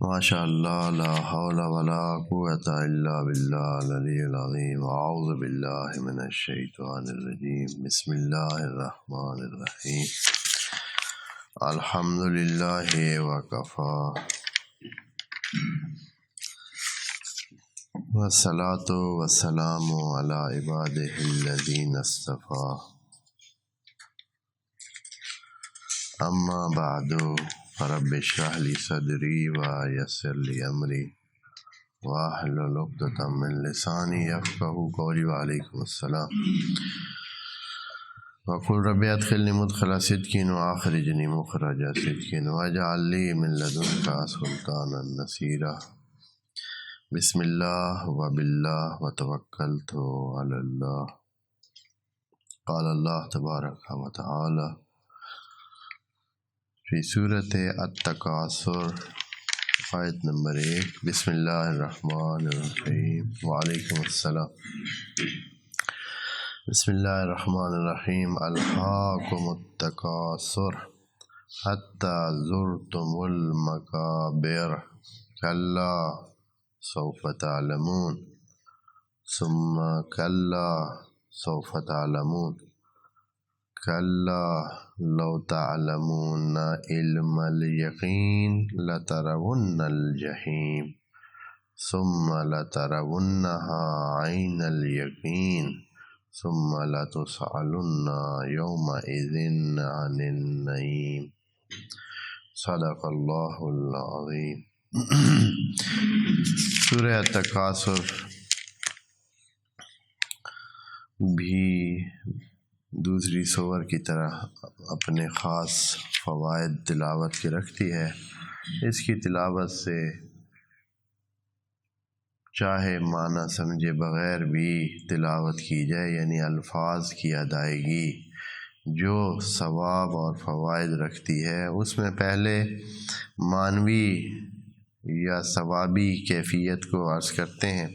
ماشاء اللہ لا حول ولا قوة الا باللہ العلی العظیم اعوذ باللہ من الشیطان الرجیم بسم اللہ الرحمن الرحیم الحمد للہ وکفی والصلاة والسلام علی عبادہ الذین اصطفی اما بعد فرب اشرح لی صدری ویسر لی امری واحلل عقدۃ من لسانی یفقہوا قولی وعلیکم السلام وقل رب ادخلنی مدخل صدق واخرجنی مخرج صدق واجعل لی من لدنک سلطانا نصیرا بسم اللہ وباللہ وتوکلت علی اللہ قال اللہ تبارک و تعالی فی صورت التکاثر آیت نمبر 1 بسم اللہ الرحمن الرحیم وعلیکم السلام بسم اللہ الرحمن الرحیم الہاکم التکاثر حتی زرتم المقابر کلا سوف تعلمون ثم کلا سوف تعلمون کلا لو تعلمون علم الیقین لترون الجحیم ثم لترونها عین الیقین ثم لتسألن یومئذ عن النعیم صدق اللہ العظیم۔ سورہ التکاثر بھی دوسری سور کی طرح اپنے خاص فوائد تلاوت کے رکھتی ہے۔ اس کی تلاوت سے چاہے معنی سمجھے بغیر بھی تلاوت کی جائے، یعنی الفاظ کی ادائیگی جو ثواب اور فوائد رکھتی ہے، اس میں پہلے معنوی یا ثوابی کیفیت کو عرض کرتے ہیں۔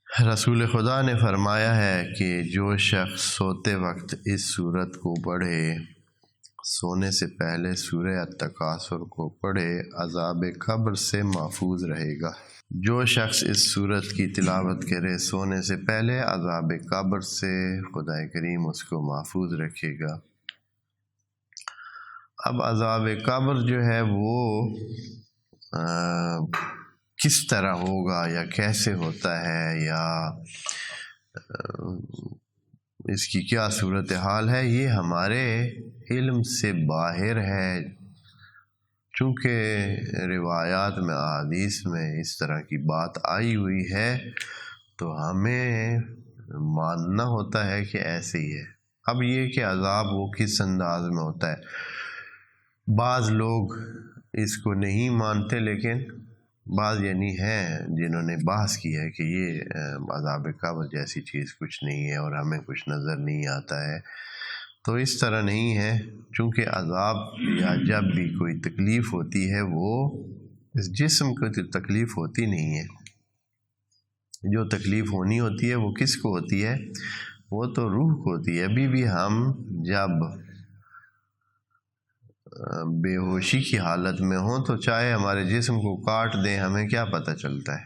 رسول خدا نے فرمایا ہے کہ جو شخص سوتے وقت اس صورت کو پڑھے، سونے سے پہلے سورہ التکاثر کو پڑھے، عذاب قبر سے محفوظ رہے گا۔ جو شخص اس صورت کی تلاوت کرے سونے سے پہلے، عذاب قبر سے خدا کریم اس کو محفوظ رکھے گا۔ اب عذاب قبر جو ہے وہ کس طرح ہوگا یا کیسے ہوتا ہے یا اس کی کیا صورتحال ہے، یہ ہمارے علم سے باہر ہے۔ چونکہ روایات میں احادیث میں اس طرح کی بات آئی ہوئی ہے تو ہمیں ماننا ہوتا ہے کہ ایسے ہی ہے۔ اب یہ کہ عذاب وہ کس انداز میں ہوتا ہے، بعض لوگ اس کو نہیں مانتے، لیکن بعض یعنی ہیں جنہوں نے بحث کی ہے کہ یہ عذاب قبر جیسی چیز کچھ نہیں ہے اور ہمیں کچھ نظر نہیں آتا ہے۔ تو اس طرح نہیں ہے، چونکہ عذاب یا جب بھی کوئی تکلیف ہوتی ہے وہ اس جسم کو تکلیف ہوتی نہیں ہے۔ جو تکلیف ہونی ہوتی ہے وہ کس کو ہوتی ہے؟ وہ تو روح کو ہوتی ہے۔ ابھی بھی ہم جب بے ہوشی کی حالت میں ہوں تو چاہے ہمارے جسم کو کاٹ دیں، ہمیں کیا پتہ چلتا ہے؟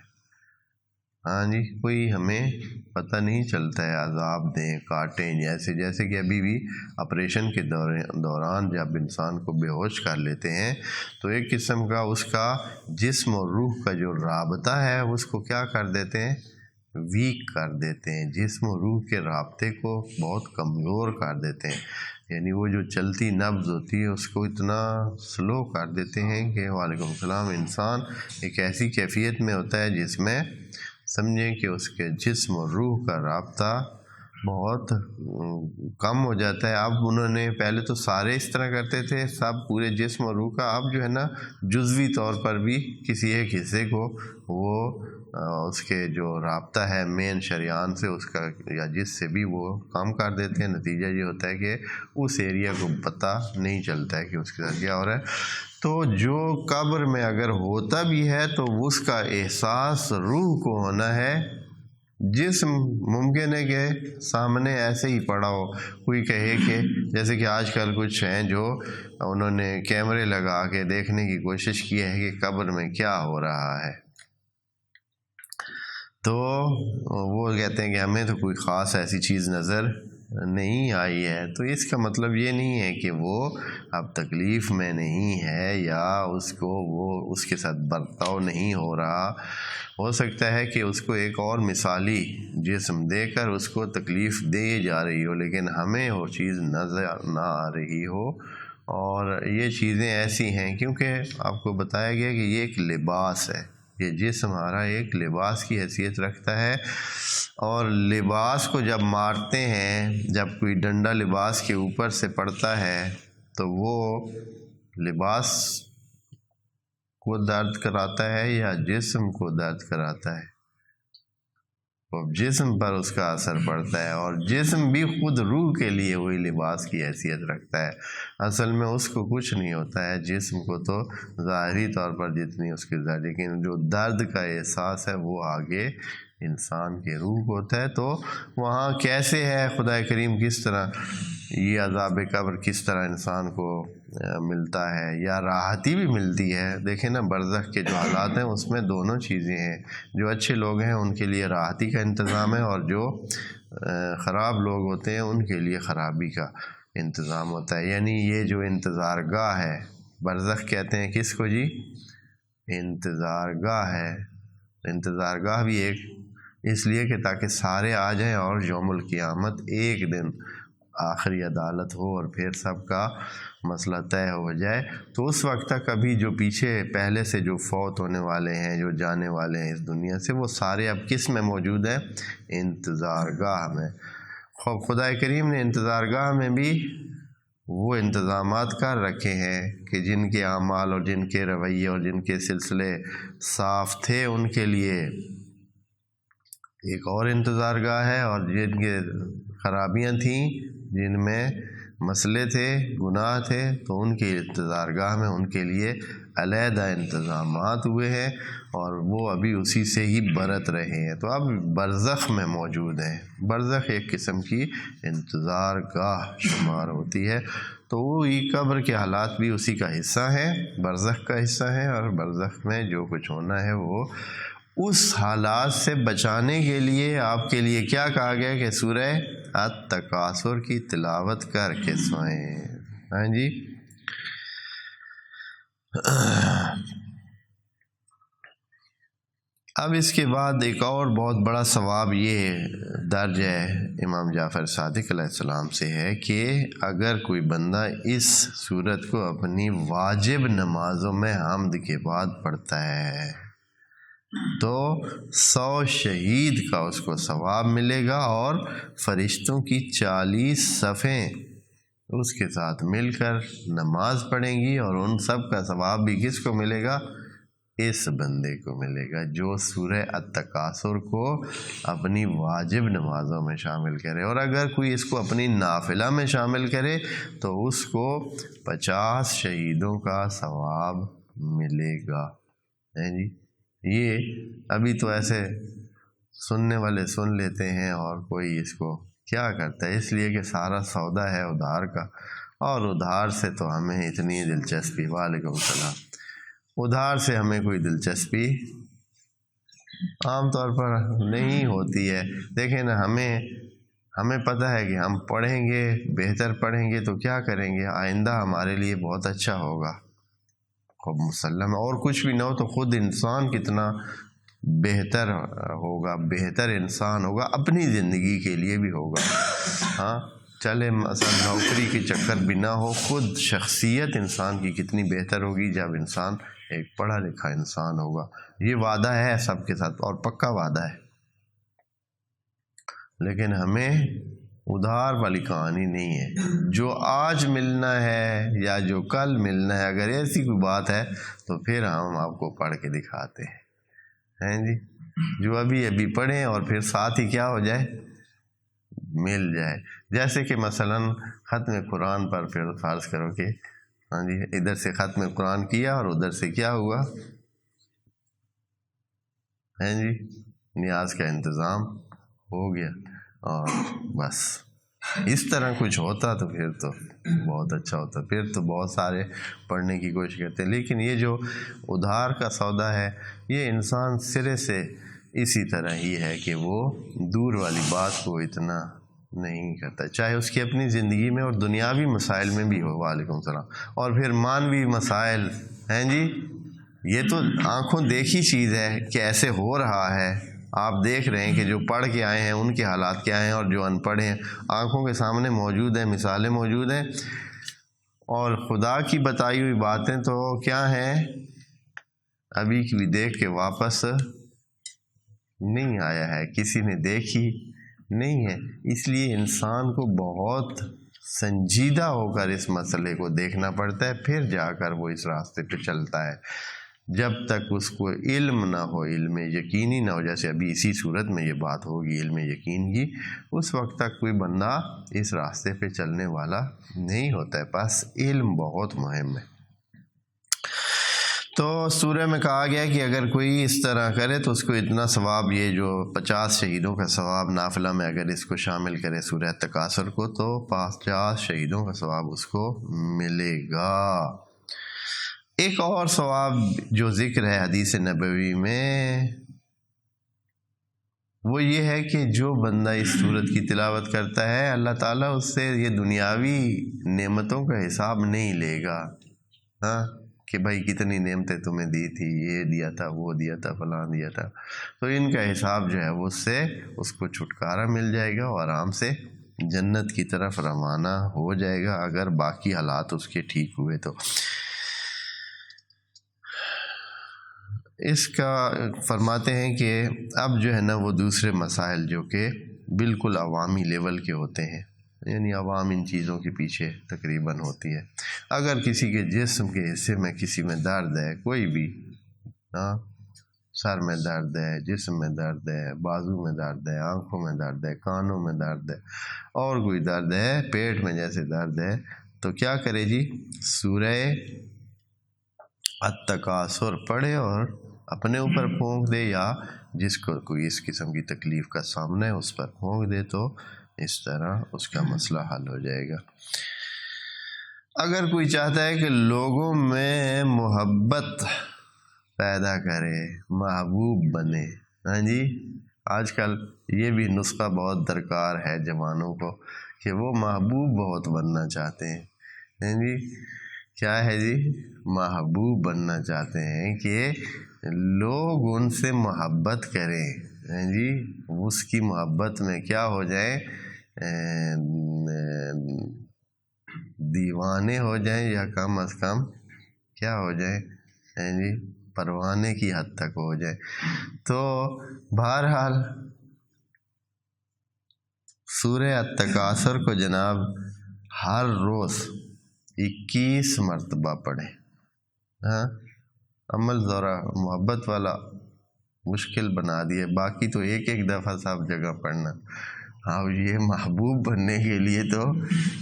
ہاں جی، کوئی ہمیں پتہ نہیں چلتا ہے۔ عذاب دیں، کاٹیں، جیسے کہ ابھی بھی آپریشن کے دوران جب انسان کو بے ہوش کر لیتے ہیں تو ایک قسم کا اس کا جسم اور روح کا جو رابطہ ہے اس کو کیا کر دیتے ہیں؟ ویک کر دیتے ہیں۔ جسم و روح کے رابطے کو بہت کمزور کر دیتے ہیں، یعنی وہ جو چلتی نبض ہوتی ہے اس کو اتنا سلو کر دیتے ہیں کہ وعلیکم السلام، انسان ایک ایسی کیفیت میں ہوتا ہے جس میں سمجھیں کہ اس کے جسم اور روح کا رابطہ بہت کم ہو جاتا ہے۔ اب انہوں نے پہلے تو سارے اس طرح کرتے تھے، سب پورے جسم اور روح کا، اب جو ہے نا جزوی طور پر بھی کسی ایک حصے کو وہ اس کے جو رابطہ ہے مین شریان سے اس کا یا جس سے بھی وہ کام کر دیتے ہیں۔ نتیجہ یہ ہوتا ہے کہ اس ایریا کو پتہ نہیں چلتا ہے کہ اس کے ساتھ کیا ہو رہا ہے۔ تو جو قبر میں اگر ہوتا بھی ہے تو اس کا احساس روح کو ہونا ہے، جسم ممکن ہے کہ سامنے ایسے ہی پڑا ہو، کوئی کہے کہ جیسے کہ آج کل کچھ ہیں جو انہوں نے کیمرے لگا کے دیکھنے کی کوشش کی ہے کہ قبر میں کیا ہو رہا ہے، تو وہ کہتے ہیں کہ ہمیں تو کوئی خاص ایسی چیز نظر نہیں آئی ہے۔ تو اس کا مطلب یہ نہیں ہے کہ وہ اب تکلیف میں نہیں ہے یا اس کو وہ اس کے ساتھ برتاؤ نہیں ہو رہا، ہو سکتا ہے کہ اس کو ایک اور مثالی جسم دے کر اس کو تکلیف دے جا رہی ہو، لیکن ہمیں وہ چیز نظر نہ آ رہی ہو۔ اور یہ چیزیں ایسی ہیں کیونکہ آپ کو بتایا گیا کہ یہ ایک لباس ہے، یہ جسم ہمارا ایک لباس کی حیثیت رکھتا ہے، اور لباس کو جب مارتے ہیں، جب کوئی ڈنڈا لباس کے اوپر سے پڑتا ہے تو وہ لباس کو درد کراتا ہے یا جسم کو درد کراتا ہے؟ اور جسم پر اس کا اثر پڑتا ہے، اور جسم بھی خود روح کے لیے وہی لباس کی حیثیت رکھتا ہے۔ اصل میں اس کو کچھ نہیں ہوتا ہے، جسم کو تو ظاہری طور پر جتنی اس کی ظاہر، لیکن جو درد کا احساس ہے وہ آگے انسان کے روح کو ہوتا ہے۔ تو وہاں کیسے ہے خدا کریم، کس طرح یہ عذاب قبر کس طرح انسان کو ملتا ہے یا راحتی بھی ملتی ہے۔ دیکھیں نا، برزخ کے جو حالات ہیں اس میں دونوں چیزیں ہیں، جو اچھے لوگ ہیں ان کے لیے راحتی کا انتظام ہے، اور جو خراب لوگ ہوتے ہیں ان کے لیے خرابی کا انتظام ہوتا ہے۔ یعنی یہ جو انتظار گاہ ہے، برزخ کہتے ہیں کس کو جی؟ انتظار گاہ ہے۔ انتظار گاہ بھی ایک اس لیے کہ تاکہ سارے آ جائیں اور یوم القیامت ایک دن آخری عدالت ہو اور پھر سب کا مسئلہ طے ہو جائے۔ تو اس وقت تک ابھی جو پیچھے پہلے سے جو فوت ہونے والے ہیں، جو جانے والے ہیں اس دنیا سے، وہ سارے اب کس میں موجود ہیں؟ انتظار گاہ میں۔ خدا کریم نے انتظار گاہ میں بھی وہ انتظامات کر رکھے ہیں کہ جن کے اعمال اور جن کے رویے اور جن کے سلسلے صاف تھے ان کے لیے ایک اور انتظار گاہ ہے، اور جن کے خرابیاں تھیں، جن میں مسئلے تھے، گناہ تھے، تو ان کے انتظار گاہ میں ان کے لیے علیحدہ انتظامات ہوئے ہیں، اور وہ ابھی اسی سے ہی برت رہے ہیں۔ تو اب برزخ میں موجود ہیں۔ برزخ ایک قسم کی انتظار گاہ شمار ہوتی ہے، تو وہ قبر کے حالات بھی اسی کا حصہ ہیں، برزخ کا حصہ ہیں، اور برزخ میں جو کچھ ہونا ہے وہ اس حالات سے بچانے کے لیے آپ کے لیے کیا کہا گیا کہ سورہ التکاثر کی تلاوت کر کے سوئیں۔ ہاں جی، اب اس کے بعد ایک اور بہت بڑا ثواب یہ درج ہے امام جعفر صادق علیہ السلام سے ہے کہ اگر کوئی بندہ اس سورت کو اپنی واجب نمازوں میں حمد کے بعد پڑھتا ہے تو 100 شہید کا اس کو ثواب ملے گا، اور فرشتوں کی 40 صفیں اس کے ساتھ مل کر نماز پڑھیں گی، اور ان سب کا ثواب بھی کس کو ملے گا؟ اس بندے کو ملے گا جو سورہ التکاثر کو اپنی واجب نمازوں میں شامل کرے، اور اگر کوئی اس کو اپنی نافلہ میں شامل کرے تو اس کو 50 شہیدوں کا ثواب ملے گا۔ جی، یہ ابھی تو ایسے سننے والے سن لیتے ہیں اور کوئی اس کو کیا کرتا ہے، اس لیے کہ سارا سودا ہے ادھار کا، اور ادھار سے تو ہمیں اتنی دلچسپی، وعلیکم السلام، ادھار سے ہمیں کوئی دلچسپی عام طور پر نہیں ہوتی ہے۔ دیکھیں نا، ہمیں پتہ ہے کہ ہم پڑھیں گے، بہتر پڑھیں گے تو کیا کریں گے، آئندہ ہمارے لیے بہت اچھا ہوگا، خب مسلم، اور کچھ بھی نہ ہو تو خود انسان کتنا بہتر ہوگا، بہتر انسان ہوگا، اپنی زندگی کے لیے بھی ہوگا۔ ہاں، چلے مثلا نوکری کے چکر بھی نہ ہو، خود شخصیت انسان کی کتنی بہتر ہوگی جب انسان ایک پڑھا لکھا انسان ہوگا۔ یہ وعدہ ہے سب کے ساتھ، اور پکا وعدہ ہے، لیکن ہمیں ادھار والی کہانی نہیں ہے۔ جو آج ملنا ہے یا جو کل ملنا ہے، اگر ایسی کوئی بات ہے تو پھر ہم آپ کو پڑھ کے دکھاتے ہیں جی، جو ابھی پڑھیں اور پھر ساتھ ہی کیا ہو جائے، مل جائے۔ جیسے کہ مثلا ختم قرآن پر پھر فرض کرو کہ ہاں جی، ادھر سے ختم قرآن کیا اور ادھر سے کیا ہوا، ہیں جی، نیاز کا انتظام ہو گیا، اور بس اس طرح کچھ ہوتا تو پھر تو بہت اچھا ہوتا، پھر تو بہت سارے پڑھنے کی کوشش کرتے ہیں۔ لیکن یہ جو ادھار کا سودا ہے، یہ انسان سرے سے اسی طرح ہی ہے کہ وہ دور والی بات کو اتنا نہیں کرتا، چاہے اس کی اپنی زندگی میں اور دنیاوی مسائل میں بھی ہو۔ وعلیکم السلام۔ اور پھر مانوی مسائل ہیں جی، یہ تو آنکھوں دیکھی چیز ہے کہ ایسے ہو رہا ہے، آپ دیکھ رہے ہیں کہ جو پڑھ کے آئے ہیں ان کے حالات کیا ہیں، اور جو ان پڑھ ہیں آنکھوں کے سامنے موجود ہیں، مثالیں موجود ہیں، اور خدا کی بتائی ہوئی باتیں تو کیا ہیں، ابھی کی بھی دیکھ کے واپس نہیں آیا ہے، کسی نے دیکھی نہیں ہے۔ اس لیے انسان کو بہت سنجیدہ ہو کر اس مسئلے کو دیکھنا پڑتا ہے، پھر جا کر وہ اس راستے پہ چلتا ہے۔ جب تک اس کو علم نہ ہو، علم یقینی نہ ہو، جیسے ابھی اسی صورت میں یہ بات ہوگی علم یقین کی، اس وقت تک کوئی بندہ اس راستے پہ چلنے والا نہیں ہوتا ہے۔ بس علم بہت مہم ہے۔ تو سورہ میں کہا گیا کہ اگر کوئی اس طرح کرے تو اس کو اتنا ثواب، یہ جو 50 شہیدوں کا ثواب نافلہ میں اگر اس کو شامل کرے سورہ تکاثر کو، تو 50 شہیدوں کا ثواب اس کو ملے گا۔ ایک اور ثواب جو ذکر ہے حدیث نبوی میں، وہ یہ ہے کہ جو بندہ اس سورت کی تلاوت کرتا ہے، اللہ تعالیٰ اس سے یہ دنیاوی نعمتوں کا حساب نہیں لے گا، ہاں، کہ بھائی کتنی نعمتیں تمہیں دی تھی، یہ دیا تھا، وہ دیا تھا، فلاں دیا تھا، تو ان کا حساب جو ہے وہ اس سے اس کو چھٹکارا مل جائے گا، اور آرام سے جنت کی طرف روانہ ہو جائے گا، اگر باقی حالات اس کے ٹھیک ہوئے تو۔ اس کا فرماتے ہیں کہ اب جو ہے نا وہ دوسرے مسائل جو کہ بالکل عوامی لیول کے ہوتے ہیں، یعنی عوام ان چیزوں کے پیچھے تقریباً ہوتی ہے۔ اگر کسی کے جسم کے حصے میں کسی میں درد ہے، کوئی بھی، ہاں، سر میں درد ہے، جسم میں درد ہے، بازو میں درد ہے، آنکھوں میں درد ہے، کانوں میں درد ہے، اور کوئی درد ہے، پیٹ میں جیسے درد ہے، تو کیا کرے جی؟ سورہ التکاثر پڑھے اور اپنے اوپر پھونک دے، یا جس کو کوئی اس قسم کی تکلیف کا سامنا ہے اس پر پھونک دے، تو اس طرح اس کا مسئلہ حل ہو جائے گا۔ اگر کوئی چاہتا ہے کہ لوگوں میں محبت پیدا کرے، محبوب بنے، ہاں جی، آج کل یہ بھی نسخہ بہت درکار ہے جوانوں کو کہ وہ محبوب بہت بننا چاہتے ہیں، ہاں جی، کیا ہے جی؟ محبوب بننا چاہتے ہیں کہ لوگ ان سے محبت کریں، ہاں جی، اس کی محبت میں کیا ہو جائیں، دیوانے ہو جائیں، یا کم از کم کیا ہو جائیں، ہاں جی، پروانے کی حد تک ہو جائیں۔ تو بہرحال سورہ التکاثر کو جناب ہر روز 21 مرتبہ پڑھیں، ہاں، عمل ذرا محبت والا مشکل بنا دیے، باقی تو ایک ایک دفعہ سب جگہ پڑھنا۔ ہاں، یہ محبوب بننے کے لیے تو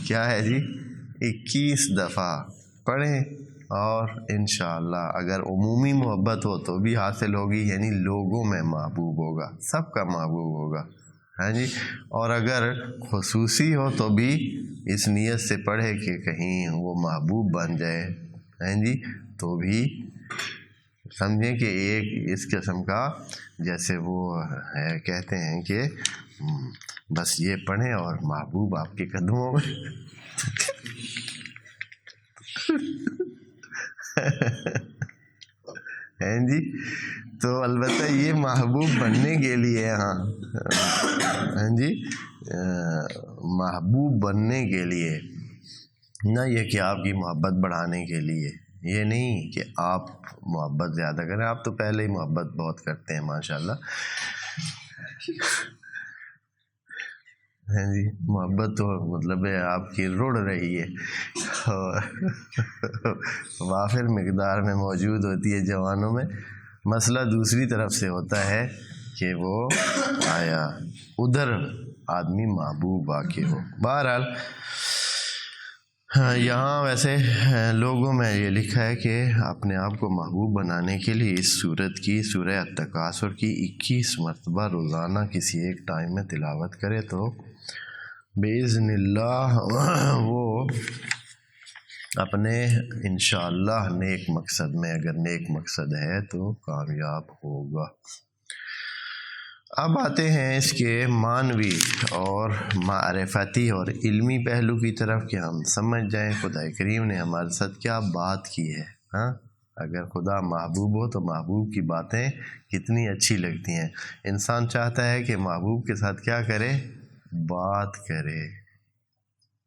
کیا ہے جی، 21 دفعہ پڑھیں، اور انشاءاللہ اگر عمومی محبت ہو تو بھی حاصل ہوگی، یعنی لوگوں میں محبوب ہوگا، سب کا محبوب ہوگا، ہاں جی، اور اگر خصوصی ہو تو بھی اس نیت سے پڑھے کہ کہیں وہ محبوب بن جائے، ہاں جی، تو بھی سمجھیں کہ ایک اس قسم کا، جیسے وہ ہے کہتے ہیں کہ بس یہ پڑھیں اور محبوب آپ کے قدموں میں ہیں جی، تو البتہ یہ محبوب بننے کے لیے، ہاں جی، محبوب بننے کے لیے، نہ یہ کہ آپ کی محبت بڑھانے کے لیے، یہ نہیں کہ آپ محبت زیادہ کریں، آپ تو پہلے ہی محبت بہت کرتے ہیں ماشاءاللہ، ہاں جی، محبت تو مطلب ہے آپ کی رڑ رہی ہے، اور وافر مقدار میں موجود ہوتی ہے جوانوں میں۔ مسئلہ دوسری طرف سے ہوتا ہے کہ وہ آیا ادھر آدمی محبوب واقع ہو۔ بہرحال ہاں یہاں ویسے لوگوں میں یہ لکھا ہے کہ اپنے آپ کو محبوب بنانے کے لیے اس سورت کی سورہ التکاثر کی 21 مرتبہ روزانہ کسی ایک ٹائم میں تلاوت کرے تو باذن اللہ وہ اپنے انشاءاللہ نیک مقصد میں، اگر نیک مقصد ہے تو کامیاب ہوگا۔ اب آتے ہیں اس کے معنوی اور معرفتی اور علمی پہلو کی طرف کہ ہم سمجھ جائیں خدا کریم نے ہمارے ساتھ کیا بات کی ہے۔ ہاں اگر خدا محبوب ہو تو محبوب کی باتیں کتنی اچھی لگتی ہیں۔ انسان چاہتا ہے کہ محبوب کے ساتھ کیا کرے؟ بات کرے۔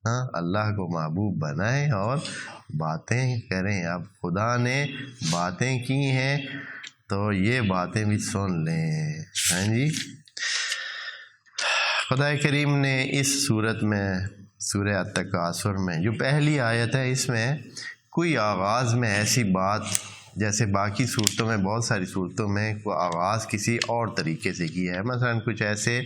ہاں اللہ کو محبوب بنائیں اور باتیں کریں۔ اب خدا نے باتیں کی ہیں تو یہ باتیں بھی سن لیں۔ ہاں جی، خدا کریم نے اس صورت میں سورہ التکاثر میں جو پہلی آیت ہے، اس میں کوئی آغاز میں ایسی بات جیسے باقی صورتوں میں، بہت ساری صورتوں میں کوئی آغاز کسی اور طریقے سے کیا ہے، مثلا کچھ ایسے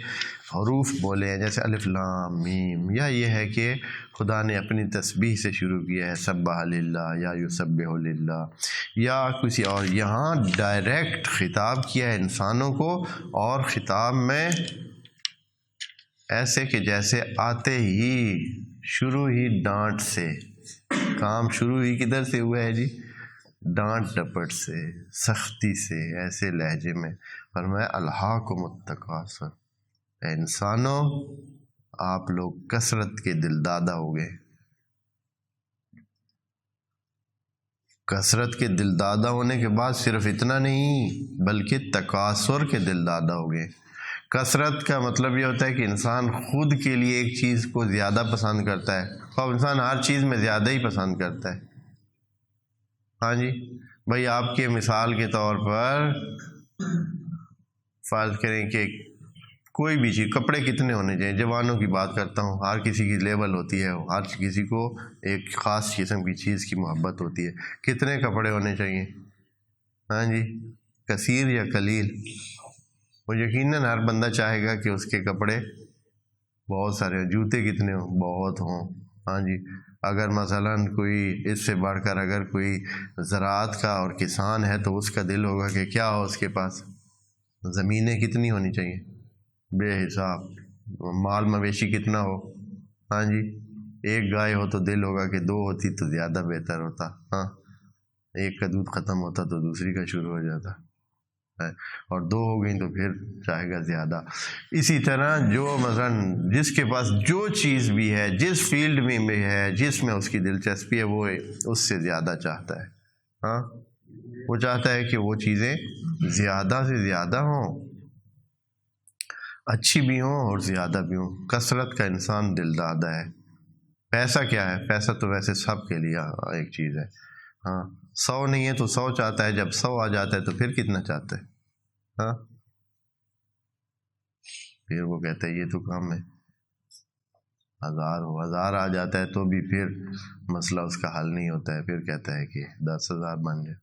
حروف بولے ہیں جیسے الف لام میم، یا یہ ہے کہ خدا نے اپنی تسبیح سے شروع کیا ہے سبح للہ یا یسبح للہ، یا کسی اور۔ یہاں ڈائریکٹ خطاب کیا ہے انسانوں کو، اور خطاب میں ایسے کہ جیسے آتے ہی شروع ہی ڈانٹ سے، کام شروع ہی کدھر سے ہوا ہے جی؟ ڈانٹ ڈپٹ سے، سختی سے، ایسے لہجے میں فرمایا الہاکم التکاثر، اے انسانوں آپ لوگ کثرت کے دل دادا ہو گئے۔ کثرت کے دل دادا ہونے کے بعد صرف اتنا نہیں بلکہ تکاثر کے دل دادا ہو گئے۔ کثرت کا مطلب یہ ہوتا ہے کہ انسان خود کے لیے ایک چیز کو زیادہ پسند کرتا ہے، اور انسان ہر چیز میں زیادہ ہی پسند کرتا ہے۔ ہاں جی بھائی، آپ کے مثال کے طور پر فرض کریں کہ کوئی بھی چیز، کپڑے کتنے ہونے چاہیے؟ جوانوں کی بات کرتا ہوں، ہر کسی کی لیول ہوتی ہے، ہر کسی کو ایک خاص قسم کی چیز کی محبت ہوتی ہے۔ کتنے کپڑے ہونے چاہیے؟ ہاں جی، کثیر یا قلیل؟ وہ یقیناً ہر بندہ چاہے گا کہ اس کے کپڑے بہت سارے ہوں۔ جوتے کتنے ہوں؟ بہت ہوں۔ ہاں جی، اگر مثلاً کوئی اس سے بڑھ کر اگر کوئی زراعت کا اور کسان ہے تو اس کا دل ہوگا کہ کیا ہو اس کے پاس؟ زمینیں کتنی ہونی چاہیے؟ بے حساب۔ مال مویشی کتنا ہو؟ ہاں جی، ایک گائے ہو تو دل ہوگا کہ دو ہوتی تو زیادہ بہتر ہوتا۔ ہاں، ایک کا دودھ ختم ہوتا تو دوسری کا شروع ہو جاتا، اور دو ہو گئی تو پھر چاہے گا زیادہ۔ اسی طرح جو مثلاً جس کے پاس جو چیز بھی ہے، جس فیلڈ میں بھی ہے، جس میں اس کی دلچسپی ہے، وہ اس سے زیادہ چاہتا ہے۔ ہاں، وہ چاہتا ہے کہ وہ چیزیں زیادہ سے زیادہ ہوں، اچھی بھی ہوں اور زیادہ بھی ہوں۔ کثرت کا انسان دل دادا ہے۔ پیسہ کیا ہے؟ پیسہ تو ویسے سب کے لیے ایک چیز ہے۔ ہاں، 100 نہیں ہے تو 100 چاہتا ہے، جب 100 آ جاتا ہے تو پھر کتنا چاہتا ہے؟ ہاں، پھر وہ کہتا ہے یہ تو کم ہے، 1000 ہو، 1000 آ جاتا ہے تو بھی پھر مسئلہ اس کا حل نہیں ہوتا ہے، پھر کہتا ہے کہ 10,000 بن جائے۔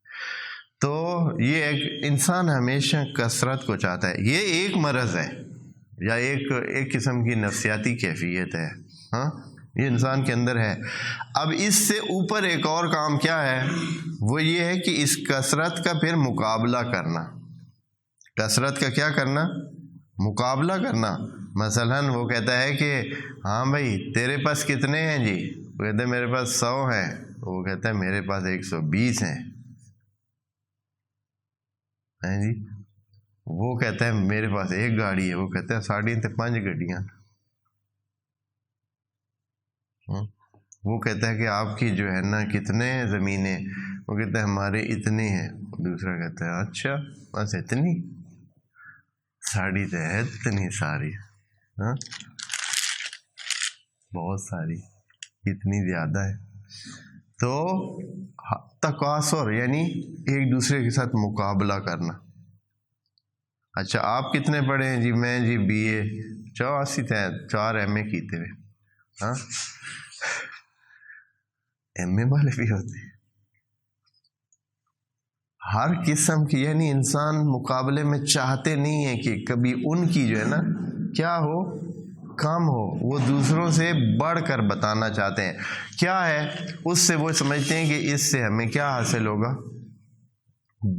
تو یہ ایک انسان ہمیشہ کثرت کو چاہتا ہے۔ یہ ایک مرض ہے یا ایک قسم کی نفسیاتی کیفیت ہے۔ ہاں، یہ انسان کے اندر ہے۔ اب اس سے اوپر ایک اور کام کیا ہے؟ وہ یہ ہے کہ اس کثرت کا پھر مقابلہ کرنا۔ کثرت کا کیا کرنا؟ مقابلہ کرنا۔ مثلاً وہ کہتا ہے کہ ہاں بھائی تیرے پاس کتنے ہیں جی؟ وہ کہتا ہے میرے پاس 100 ہیں۔ وہ کہتا ہے میرے پاس 120 ہیں۔ جی، وہ کہتا ہے میرے پاس ایک گاڑی ہے، وہ کہتا ہے 5.5 گاڑیاں۔ وہ کہتا ہے کہ آپ کی جو ہے نا کتنے زمینیں؟ وہ کہتا ہے ہمارے اتنے ہیں۔ دوسرا کہتا ہے اچھا بس اتنی؟ ساڑی تو ہے اتنی ساری؟ ہاں، بہت ساری، اتنی زیادہ ہے۔ تو تکاثر یعنی ایک دوسرے کے ساتھ مقابلہ کرنا۔ اچھا آپ کتنے پڑھے ہیں جی؟ میں جی BA 4 MA کیتے ہوئے۔ ہاں، MA والے بھی ہوتے ہیں ہر قسم کی، یعنی انسان مقابلے میں چاہتے نہیں ہیں کہ کبھی ان کی جو ہے نا کیا ہو؟ کم ہو، وہ دوسروں سے بڑھ کر بتانا چاہتے ہیں کیا ہے، اس سے وہ سمجھتے ہیں کہ اس سے ہمیں کیا حاصل ہوگا،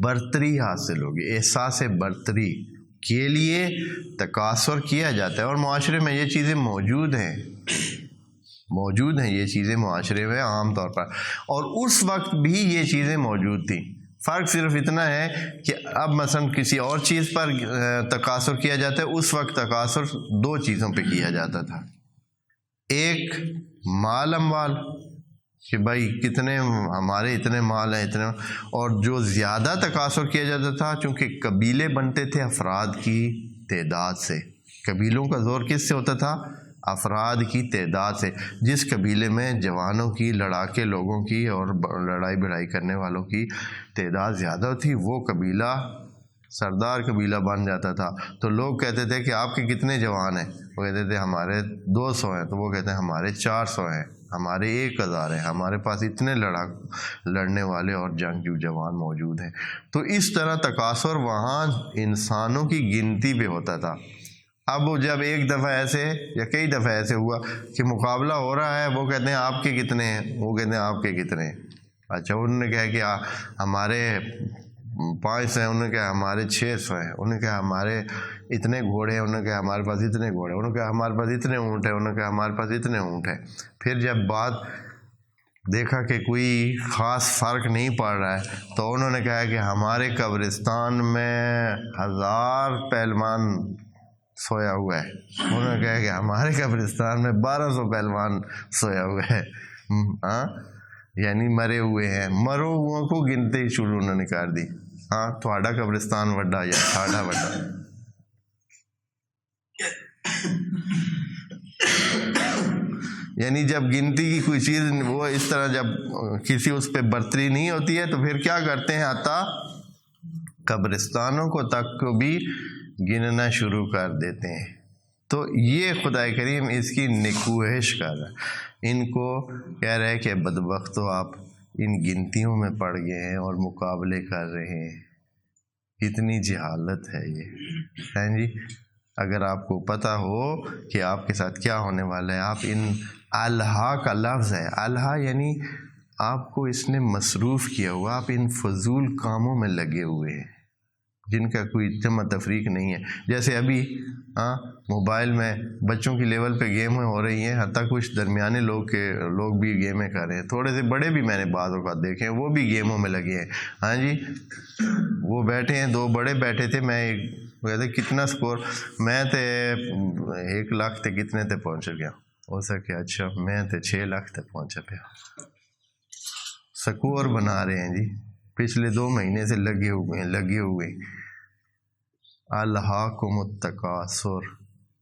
برتری حاصل ہوگی۔ احساس برتری کے لیے تکاثر کیا جاتا ہے، اور معاشرے میں یہ چیزیں موجود ہیں یہ چیزیں معاشرے میں عام طور پر، اور اس وقت بھی یہ چیزیں موجود تھیں۔ فرق صرف اتنا ہے کہ اب مثلا کسی اور چیز پر تکاثر کیا جاتا ہے، اس وقت تکاثر دو چیزوں پہ کیا جاتا تھا، ایک مال اموال کہ بھائی کتنے ہمارے اتنے مال ہیں اتنے، اور جو زیادہ تکاثر کیا جاتا تھا چونکہ قبیلے بنتے تھے افراد کی تعداد سے، قبیلوں کا زور کس سے ہوتا تھا، افراد کی تعداد سے، جس قبیلے میں جوانوں کی، لڑاکے لوگوں کی اور لڑائی بڑھائی کرنے والوں کی تعداد زیادہ تھی، وہ قبیلہ سردار قبیلہ بن جاتا تھا۔ تو لوگ کہتے تھے کہ آپ کے کتنے جوان ہیں، وہ کہتے تھے ہمارے 200 ہیں، تو وہ کہتے ہیں ہمارے 400 ہیں، ہمارے 1000 ہیں، ہمارے پاس اتنے لڑنے والے اور جنگجو جوان موجود ہیں۔ تو اس طرح تکاثر وہاں انسانوں کی گنتی پہ ہوتا تھا۔ اب جب ایک دفعہ ایسے یا کئی دفعہ ایسے ہوا کہ مقابلہ ہو رہا ہے، وہ کہتے ہیں آپ کے کتنے ہیں، وہ کہتے ہیں آپ کے کتنے ہیں، اچھا انہوں نے کہا کہ ہمارے 500 ہیں، انہوں نے کہا ہمارے 600 ہیں، انہوں نے کہا ہمارے اتنے گھوڑے ہیں، انہوں نے کہا ہمارے پاس اتنے گھوڑے ہیں، انہوں نے کہا ہمارے پاس اتنے اونٹ ہیں، انہوں نے کہا ہمارے پاس اتنے اونٹ ہیں۔ پھر جب بات دیکھا کہ کوئی خاص فرق نہیں پڑ رہا ہے، تو انہوں نے کہا کہ ہمارے قبرستان میں 1000 پہلوان سویا ہوا ہے، انہوں نے کہا کہ ہمارے قبرستان میں 1200 پہلوان سویا ہوا ہے، یعنی مرے ہوئے ہیں، مرو ہوئے کو گنتے ہی شروع انہوں نے کر دی، تھوڑا قبرستان وڈا یا ساڈا وڈا۔ یعنی جب گنتی کی کوئی چیز وہ اس طرح جب کسی اس پہ برتری نہیں ہوتی ہے، تو پھر کیا کرتے ہیں، حتیٰ قبرستانوں کو تک کو بھی گننا شروع کر دیتے ہیں۔ تو یہ خدا کریم اس کی نکوہش کر رہا ہے، ان کو کہہ رہے کہ بدبختو آپ ان گنتیوں میں پڑ گئے ہیں اور مقابلے کر رہے ہیں، کتنی جہالت ہے یہ، ہیں جی۔ اگر آپ کو پتہ ہو کہ آپ کے ساتھ کیا ہونے والا ہے، آپ ان الہا کا لفظ ہے، الہا یعنی آپ کو اس نے مصروف کیا ہوا، آپ ان فضول کاموں میں لگے ہوئے ہیں جن کا کوئی جمع تفریق نہیں ہے۔ جیسے ابھی موبائل میں بچوں کی لیول پہ گیمیں ہو رہی ہیں، حتیٰ کچھ درمیانے لوگ بھی گیمیں کر رہے ہیں، تھوڑے سے بڑے بھی میں نے بعض اوقات دیکھے ہیں وہ بھی گیموں میں لگے ہیں، ہاں جی۔ وہ بیٹھے ہیں، 2 بڑے بیٹھے تھے، میں کہتے کتنا سکور، میں تے 1 لاکھ تے کتنے تے پہنچ گیا، ہو سکے اچھا میں تے 6 لاکھ تے پہنچا پیا، سکور بنا رہے ہیں جی، پچھلے 2 مہینے سے لگے ہوئے۔ الہاکم التکاثر،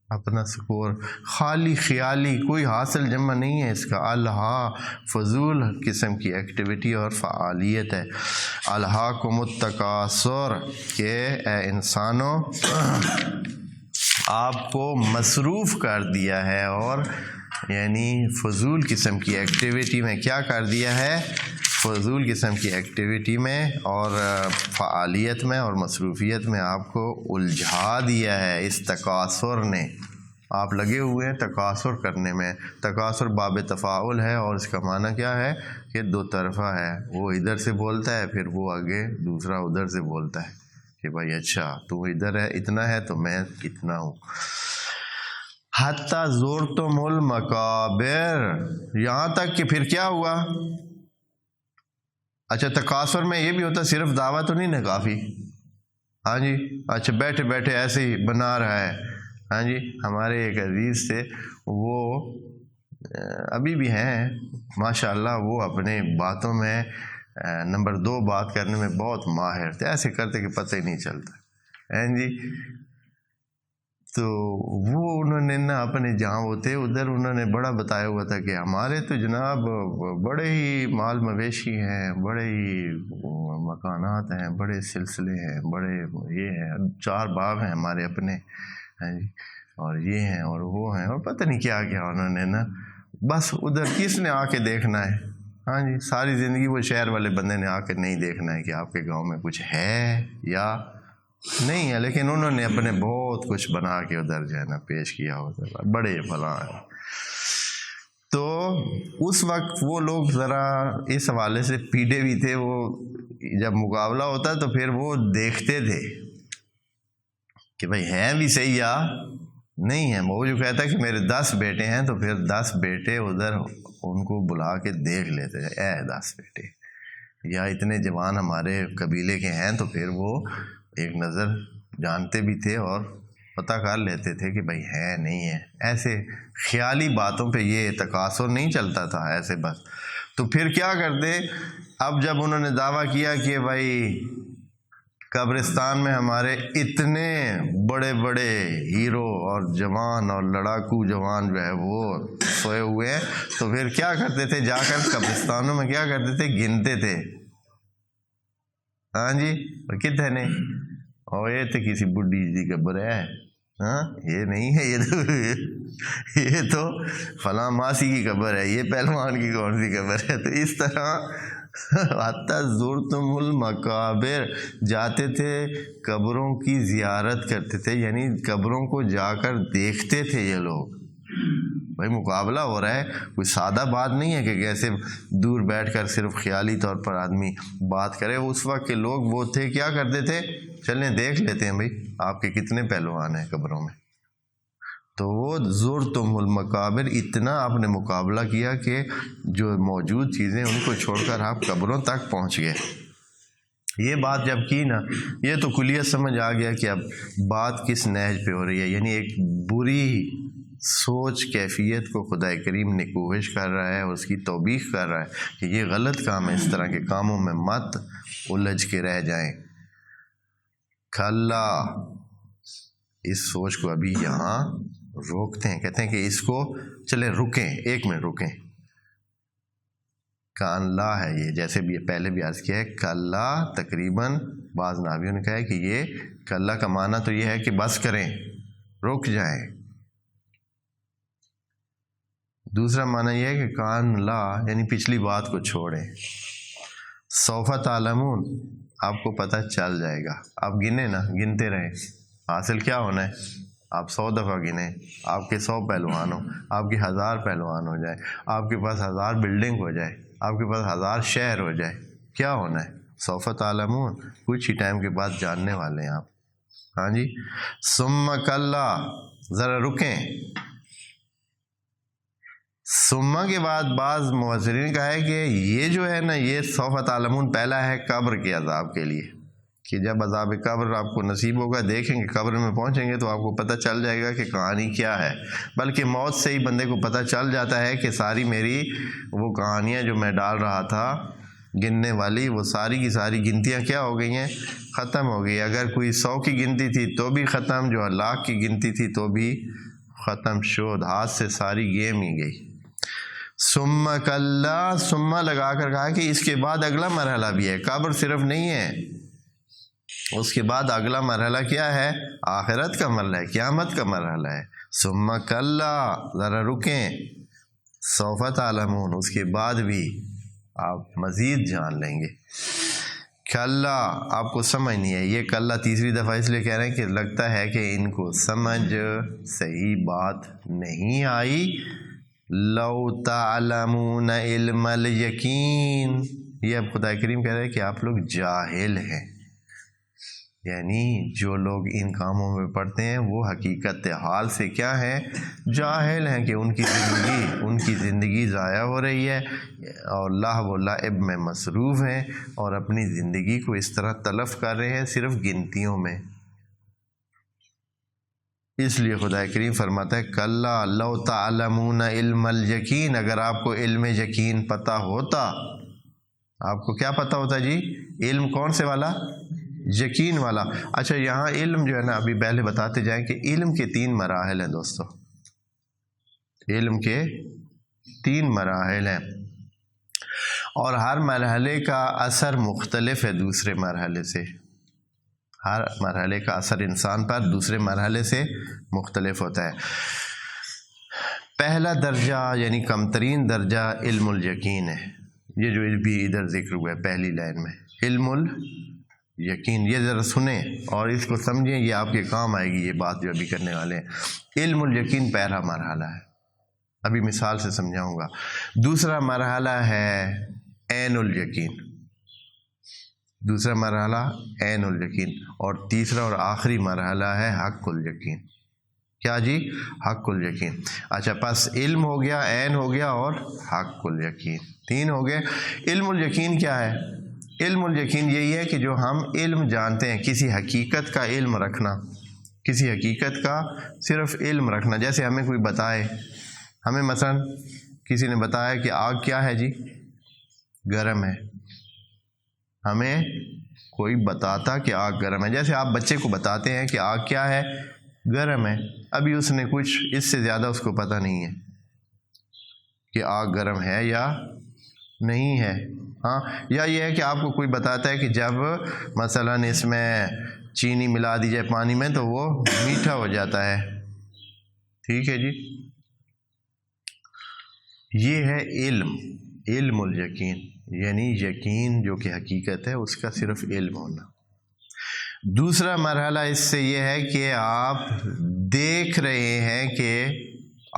اپنا سکور خالی خیالی، کوئی حاصل جمع نہیں ہے اس کا، الہا فضول قسم کی ایکٹیویٹی اور فعالیت ہے۔ الہاکم التکاثر کہ اے انسانوں آپ کو مصروف کر دیا ہے، اور یعنی فضول قسم کی ایکٹیویٹی میں کیا کر دیا ہے، فضول قسم کی ایکٹیویٹی میں اور فعالیت میں اور مصروفیت میں آپ کو الجھا دیا ہے اس تکاثر نے۔ آپ لگے ہوئے ہیں تکاثر کرنے میں، تکاثر باب تفاعل ہے، اور اس کا معنی کیا ہے کہ 2 طرفہ ہے، وہ ادھر سے بولتا ہے، پھر وہ آگے دوسرا ادھر سے بولتا ہے کہ بھائی اچھا تو ادھر ہے اتنا ہے تو میں کتنا ہوں۔ حتیٰ زورتم المقابر، یہاں تک کہ پھر کیا ہوا، اچھا تکاثر میں یہ بھی ہوتا صرف دعویٰ تو نہیں نا کافی، ہاں جی، اچھا بیٹھے بیٹھے ایسے ہی بنا رہا ہے، ہاں جی۔ ہمارے ایک عزیز تھے، وہ ابھی بھی ہیں ماشاءاللہ، وہ اپنے باتوں میں نمبر 2 بات کرنے میں بہت ماہر تھے، ایسے کرتے کہ پتہ ہی نہیں چلتا، ہیں جی۔ تو وہ انہوں نے نا اپنے جہاں وہ تھے ادھر انہوں نے بڑا بتایا ہوا تھا کہ ہمارے تو جناب بڑے ہی مال مویشی ہیں، بڑے ہی مکانات ہیں، بڑے سلسلے ہیں، بڑے یہ ہیں، 4 باغ ہیں ہمارے اپنے، ہیں جی، اور یہ ہیں اور وہ ہیں، اور پتہ نہیں کیا کیا انہوں نے نا، بس ادھر کس نے آ کے دیکھنا ہے، ہاں جی، ساری زندگی وہ شہر والے بندے نے آ کے نہیں دیکھنا ہے کہ آپ کے گاؤں میں کچھ ہے یا نہیں ہے، لیکن انہوں نے اپنے بہت کچھ بنا کے ادھر جو ہے نا پیش کیا ہوتا، بڑے فلاں ہیں۔ تو اس وقت وہ لوگ ذرا اس حوالے سے پیڑے بھی تھے، وہ جب مقابلہ ہوتا تو پھر وہ دیکھتے تھے کہ بھائی ہیں بھی صحیح یا نہیں ہے۔ وہ جو کہتا ہے کہ میرے 10 بیٹے ہیں تو پھر 10 بیٹے ادھر ان کو بلا کے دیکھ لیتے تھے، اے 10 بیٹے یا اتنے جوان ہمارے قبیلے کے ہیں، تو پھر وہ ایک نظر جانتے بھی تھے اور پتہ کر لیتے تھے کہ بھائی ہے نہیں ہے۔ ایسے خیالی باتوں پہ یہ تقاصر نہیں چلتا تھا ایسے بس۔ تو پھر کیا کرتے، اب جب انہوں نے دعویٰ کیا کہ بھائی قبرستان میں ہمارے اتنے بڑے بڑے ہیرو اور جوان اور لڑاکو جوان جو ہے وہ سوئے ہوئے ہیں، تو پھر کیا کرتے تھے، جا کر قبرستانوں میں کیا کرتے تھے، گنتے تھے۔ ہاں جی، کتنے نے، اور یہ تو کسی بڈھی جی قبر ہے، ہاں یہ نہیں ہے، یہ تو فلاں ماسی کی قبر ہے، یہ پہلوان کی کون سی قبر ہے۔ تو اس طرح حتی زرتم المقابر، جاتے تھے قبروں کی زیارت کرتے تھے، یعنی قبروں کو جا کر دیکھتے تھے یہ لوگ۔ بھائی مقابلہ ہو رہا ہے، کوئی سادہ بات نہیں ہے کہ کیسے دور بیٹھ کر صرف خیالی طور پر آدمی بات کرے۔ اس وقت کے لوگ وہ تھے، کیا کرتے تھے، چلیں دیکھ لیتے ہیں بھائی آپ کے کتنے پہلوان ہیں قبروں میں۔ تو وہ زرتم المقابر، اتنا آپ نے مقابلہ کیا کہ جو موجود چیزیں ان کو چھوڑ کر آپ قبروں تک پہنچ گئے۔ یہ بات جب کی نا، یہ تو کلیت سمجھ آ گیا کہ اب بات کس نہج پہ ہو رہی ہے، یعنی ایک بری سوچ کیفیت کو خدا کریم نکوہش کر رہا ہے، اس کی توبیخ کر رہا ہے کہ یہ غلط کام ہے، اس طرح کے کاموں میں مت الجھ کے رہ جائیں۔ کھلا، اس سوچ کو ابھی یہاں روکتے ہیں، کہتے ہیں کہ اس کو چلے رکیں، ایک منٹ رکیں۔ کان لا ہے یہ، جیسے بھی پہلے بھی عرض کیا ہے، کلا تقریباً بعض ناویوں نے کہا ہے کہ یہ کلا کا معنی تو یہ ہے کہ بس کریں، رک جائیں۔ دوسرا معنی یہ ہے کہ کان لا یعنی پچھلی بات کو چھوڑیں۔ سوف تعلمون، آپ کو پتہ چل جائے گا۔ آپ گنے نا، گنتے رہیں، حاصل کیا ہونا ہے، آپ 100 دفعہ گنیں، آپ کے 100 پہلوان ہوں، آپ کے 1000 پہلوان ہو جائے، آپ کے پاس 1000 بلڈنگ ہو جائے، آپ کے پاس 1000 شہر ہو جائے، کیا ہونا ہے، سوف تعلمون، کچھ ہی ٹائم کے بعد جاننے والے ہیں آپ۔ ہاں جی، ثم کلا، ذرا رکیں۔ ثم کے بعد بعض مفسرین نے کہا ہے کہ یہ جو ہے نا، یہ سوف تعلمون پہلا ہے قبر کے عذاب کے لیے، کہ جب عذاب قبر آپ کو نصیب ہوگا، دیکھیں گے قبر میں پہنچیں گے تو آپ کو پتہ چل جائے گا کہ کہانی کیا ہے۔ بلکہ موت سے ہی بندے کو پتہ چل جاتا ہے کہ ساری میری وہ کہانیاں جو میں ڈال رہا تھا گننے والی، وہ ساری کی ساری گنتیاں کیا ہو گئی ہیں، ختم ہو گئی۔ اگر کوئی 100 کی گنتی تھی تو بھی ختم، جو 1,00,000 کی گنتی تھی تو بھی ختم، شود، ہاتھ سے ساری گیم ہی گئی۔ ثم کلا، ثم لگا کر کہا کہ اس کے بعد اگلا مرحلہ بھی ہے، قبر صرف نہیں ہے، اس کے بعد اگلا مرحلہ کیا ہے، آخرت کا مرحلہ ہے، قیامت کا مرحلہ ہے۔ ثم کلا، ذرا رکیں، سوف تعلمون، اس کے بعد بھی آپ مزید جان لیں گے۔ کلا، آپ کو سمجھ نہیں ہے، یہ کلا تیسری دفعہ اس لیے کہہ رہے ہیں کہ لگتا ہے کہ ان کو سمجھ صحیح بات نہیں آئی۔ لو تعلمون علم الیقین، یہ اب خدا کریم کہہ رہے ہیں کہ آپ لوگ جاہل ہیں، یعنی جو لوگ ان کاموں میں پڑھتے ہیں وہ حقیقت حال سے کیا ہیں، جاہل ہیں، کہ ان کی زندگی ضائع ہو رہی ہے اور لہو و لعب میں مصروف ہیں اور اپنی زندگی کو اس طرح تلف کر رہے ہیں صرف گنتیوں میں۔ اس لیے خدا کریم فرماتا ہے کلا لو تعلمون علم الیقین، اگر آپ کو علم یقین پتہ ہوتا، آپ کو کیا پتہ ہوتا جی، علم کون سے والا، یقین والا۔ اچھا، یہاں علم جو ہے نا، ابھی پہلے بتاتے جائیں کہ علم کے 3 مراحل ہیں دوستو، علم کے 3 مراحل ہیں اور ہر مرحلے کا اثر مختلف ہے دوسرے مرحلے سے، ہر مرحلے کا اثر انسان پر دوسرے مرحلے سے مختلف ہوتا ہے۔ پہلا درجہ یعنی کم ترین درجہ علم الیقین ہے، یہ جو بھی ادھر ذکر ہوا ہے پہلی لائن میں، علم یقین، یہ ذرا سنیں اور اس کو سمجھیں، یہ آپ کے کام آئے گی یہ بات جو ابھی کرنے والے ہیں۔ علم الیقین پہلا مرحلہ ہے، ابھی مثال سے سمجھاؤں گا۔ دوسرا مرحلہ ہے عین الیقین، دوسرا مرحلہ عین الیقین، اور تیسرا اور آخری مرحلہ ہے حق الیقین۔ کیا جی؟ حق الیقین۔ اچھا، پس علم ہو گیا، عین ہو گیا اور حق الیقین، تین ہو گئے۔ علم الیقین کیا ہے؟ علم الیقین یہی ہے کہ جو ہم علم جانتے ہیں، کسی حقیقت کا علم رکھنا، کسی حقیقت کا صرف علم رکھنا۔ جیسے ہمیں کوئی بتائے، ہمیں مثلا کسی نے بتایا کہ آگ کیا ہے جی؟ گرم ہے۔ ہمیں کوئی بتاتا کہ آگ گرم ہے، جیسے آپ بچے کو بتاتے ہیں کہ آگ کیا ہے؟ گرم ہے۔ ابھی اس نے کچھ اس سے زیادہ اس کو پتہ نہیں ہے کہ آگ گرم ہے یا نہیں ہے۔ ہاں، یا یہ ہے کہ آپ کو کوئی بتاتا ہے کہ جب مثلا اس میں چینی ملا دی جائے پانی میں تو وہ میٹھا ہو جاتا ہے۔ ٹھیک ہے جی، یہ ہے علم، علم الیقین، یعنی یقین جو کہ حقیقت ہے اس کا صرف علم ہونا۔ دوسرا مرحلہ اس سے یہ ہے کہ آپ دیکھ رہے ہیں کہ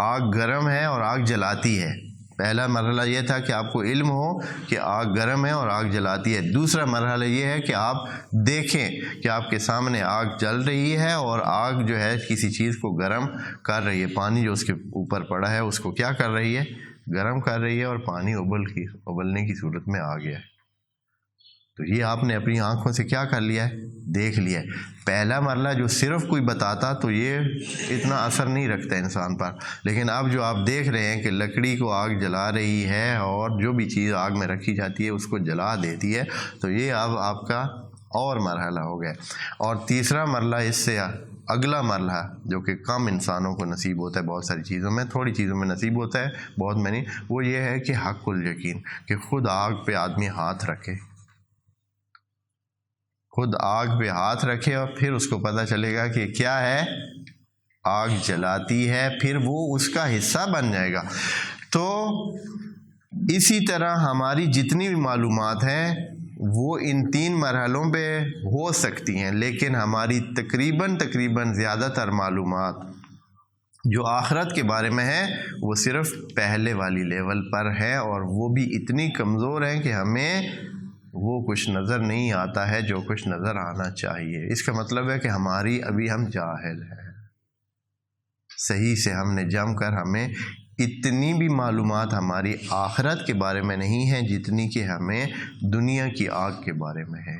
آگ گرم ہے اور آگ جلاتی ہے۔ پہلا مرحلہ یہ تھا کہ آپ کو علم ہو کہ آگ گرم ہے اور آگ جلاتی ہے۔ دوسرا مرحلہ یہ ہے کہ آپ دیکھیں کہ آپ کے سامنے آگ جل رہی ہے اور آگ جو ہے کسی چیز کو گرم کر رہی ہے، پانی جو اس کے اوپر پڑا ہے اس کو کیا کر رہی ہے؟ گرم کر رہی ہے، اور پانی ابلنے کی صورت میں آ گیا ہے۔ تو یہ آپ نے اپنی آنکھوں سے کیا کر لیا ہے؟ دیکھ لیا ہے۔ پہلا مرحلہ جو صرف کوئی بتاتا تو یہ اتنا اثر نہیں رکھتا انسان پر، لیکن اب جو آپ دیکھ رہے ہیں کہ لکڑی کو آگ جلا رہی ہے اور جو بھی چیز آگ میں رکھی جاتی ہے اس کو جلا دیتی ہے، تو یہ اب آپ کا اور مرحلہ ہو گیا۔ اور تیسرا مرحلہ اس سے اگلا مرحلہ جو کہ کم انسانوں کو نصیب ہوتا ہے، بہت ساری چیزوں میں، تھوڑی چیزوں میں نصیب ہوتا ہے، بہت میں نہیں، وہ یہ ہے کہ حق الیقین، کہ خود آگ پہ آدمی ہاتھ رکھے، خود آگ پہ ہاتھ رکھے اور پھر اس کو پتہ چلے گا کہ کیا ہے؟ آگ جلاتی ہے، پھر وہ اس کا حصہ بن جائے گا۔ تو اسی طرح ہماری جتنی بھی معلومات ہیں وہ ان تین مرحلوں پہ ہو سکتی ہیں، لیکن ہماری تقریباً زیادہ تر معلومات جو آخرت کے بارے میں ہیں وہ صرف پہلے والی لیول پر ہیں، اور وہ بھی اتنی کمزور ہیں کہ ہمیں وہ کچھ نظر نہیں آتا ہے جو کچھ نظر آنا چاہیے۔ اس کا مطلب ہے کہ ابھی ہم جاہل ہیں، صحیح سے ہم نے جم کر ہمیں اتنی بھی معلومات ہماری آخرت کے بارے میں نہیں ہیں جتنی کہ ہمیں دنیا کی آگ کے بارے میں ہے۔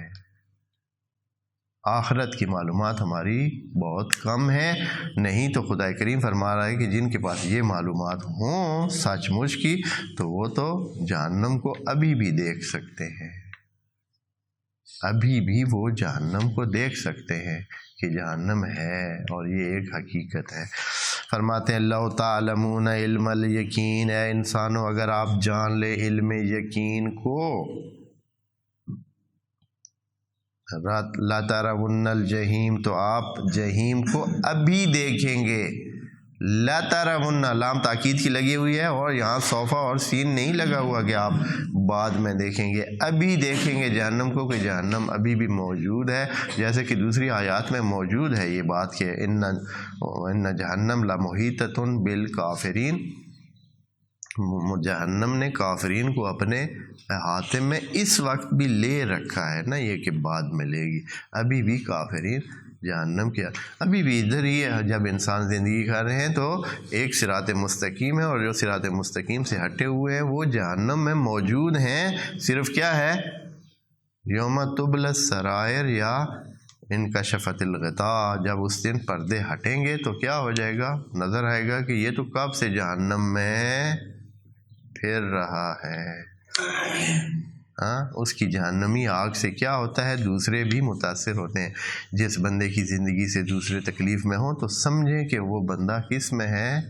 آخرت کی معلومات ہماری بہت کم ہے، نہیں تو خدا کریم فرما رہا ہے کہ جن کے پاس یہ معلومات ہوں سچ مچ کی تو وہ تو جہنم کو ابھی بھی دیکھ سکتے ہیں، ابھی بھی وہ جہنم کو دیکھ سکتے ہیں کہ جہنم ہے، اور یہ ایک حقیقت ہے۔ فرماتے ہیں لو تعلمون علم الیقین، اے انسانوں اگر آپ جان لے علم یقین کو، لَتَرَوُنَّ الْجَحِيمَ، تو آپ جہیم کو ابھی دیکھیں گے۔ لَتَرَوُنَّ لام تاکید کی لگی ہوئی ہے، اور یہاں صوفہ اور سین نہیں لگا ہوا کہ آپ بعد میں دیکھیں گے، ابھی دیکھیں گے جہنم کو، کہ جہنم ابھی بھی موجود ہے، جیسے کہ دوسری آیات میں موجود ہے یہ بات کہ ان جہنم لمحیطۃ بالکافرین، جہنم نے کافرین کو اپنے احاطے میں اس وقت بھی لے رکھا ہے، نہ یہ کہ بعد میں لے گی، ابھی بھی کافرین جہنم کے ابھی بھی ادھر ہی ہے۔ جب انسان زندگی کر رہے ہیں تو ایک صراط مستقیم ہے، اور جو صراط مستقیم سے ہٹے ہوئے ہیں وہ جہنم میں موجود ہیں، صرف کیا ہے؟ یوم تبلی السرائر یا انکشفت الغطاء، جب اس دن پردے ہٹیں گے تو کیا ہو جائے گا؟ نظر آئے گا کہ یہ تو کب سے جہنم میں پھر رہا ہے۔ اس کی جہنمی آگ سے کیا ہوتا ہے؟ دوسرے بھی متاثر ہوتے ہیں۔ جس بندے کی زندگی سے دوسرے تکلیف میں ہوں تو سمجھیں کہ وہ بندہ کس میں ہے؟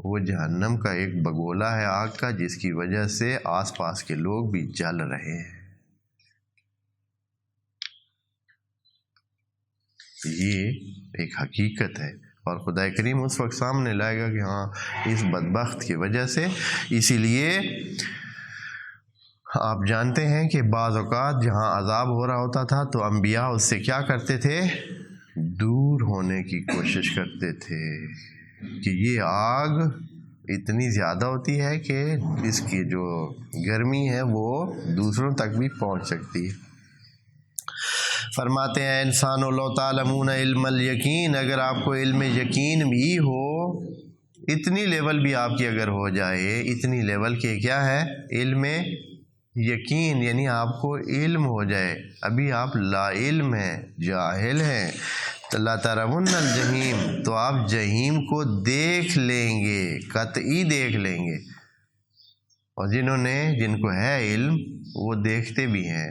وہ جہنم کا ایک بگولا ہے آگ کا، جس کی وجہ سے آس پاس کے لوگ بھی جل رہے ہیں۔ یہ ایک حقیقت ہے، اور خدا کریم اس وقت سامنے لائے گا کہ ہاں اس بدبخت کی وجہ سے، اسی لیے آپ جانتے ہیں کہ بعض اوقات جہاں عذاب ہو رہا ہوتا تھا تو انبیاء اس سے کیا کرتے تھے؟ دور ہونے کی کوشش کرتے تھے کہ یہ آگ اتنی زیادہ ہوتی ہے کہ اس کی جو گرمی ہے وہ دوسروں تک بھی پہنچ سکتی ہے۔ فرماتے ہیں انسان لو تعلمون علم الیقین، اگر آپ کو علم یقین بھی ہو، اتنی لیول بھی آپ کی اگر ہو جائے، اتنی لیول کے کیا ہے؟ علم یقین، یعنی آپ کو علم ہو جائے، ابھی آپ لا علم ہیں، جاہل ہیں، تو لا ترون الجحیم، تو آپ جہیم کو دیکھ لیں گے، قطعی دیکھ لیں گے۔ اور جن کو ہے علم وہ دیکھتے بھی ہیں،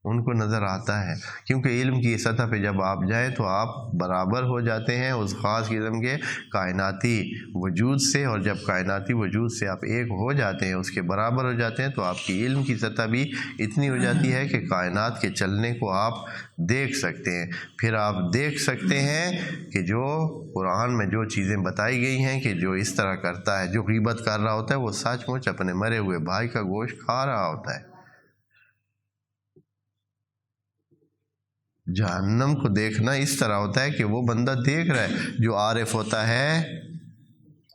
ان کو نظر آتا ہے، کیونکہ علم کی سطح پہ جب آپ جائیں تو آپ برابر ہو جاتے ہیں اس خاص قسم کے کائناتی وجود سے، اور جب کائناتی وجود سے آپ ایک ہو جاتے ہیں، اس کے برابر ہو جاتے ہیں، تو آپ کی علم کی سطح بھی اتنی ہو جاتی ہے کہ کائنات کے چلنے کو آپ دیکھ سکتے ہیں۔ پھر آپ دیکھ سکتے ہیں کہ جو قرآن میں جو چیزیں بتائی گئی ہیں کہ جو اس طرح کرتا ہے، جو غیبت کر رہا ہوتا ہے، وہ سچ مچ اپنے مرے ہوئے بھائی کا گوشت کھا رہا ہوتا ہے۔ جہنم کو دیکھنا اس طرح ہوتا ہے کہ وہ بندہ دیکھ رہا ہے، جو عارف ہوتا ہے،